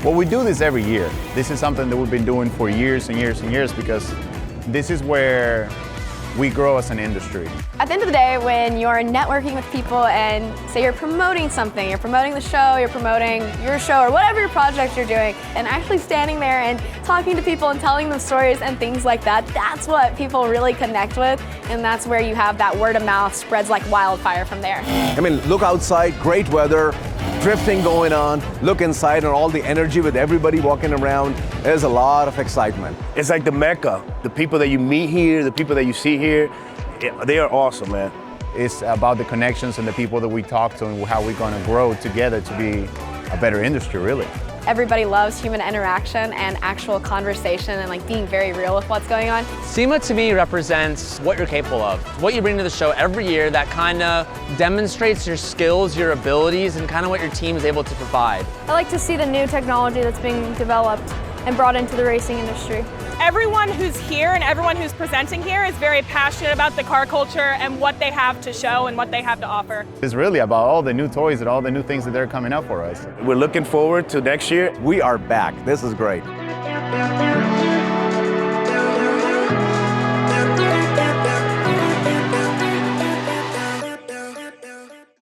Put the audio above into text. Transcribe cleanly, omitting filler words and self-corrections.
Well, we do this every year. This is something that we've been doing for years and years and years because this is where we grow as an industry. At the end of the day, when you're networking with people and say you're promoting something, you're promoting the show, you're promoting your show or whatever your project you're doing, and actually standing there and talking to people and telling them stories and things like that, that's what people really connect with, and that's where you have that word of mouth spreads like wildfire from there. I mean, look outside, great weather, drifting going on, look inside and all the energy with everybody walking around. There's a lot of excitement. It's like the mecca. The people that you meet here, the people that you see here, they are awesome, man. It's about the connections and the people that we talk to and how we're going to grow together to be a better industry, really. Everybody loves human interaction and actual conversation and like being very real with what's going on. SEMA to me represents what you're capable of, what you bring to the show every year that kind of demonstrates your skills, your abilities, and kind of what your team is able to provide. I like to see the new technology that's being developed and brought into the racing industry. Everyone who's here and everyone who's presenting here is very passionate about the car culture and what they have to show and what they have to offer. It's really about all the new toys and all the new things that they're coming up for us. We're looking forward to next year. We are back. This is great.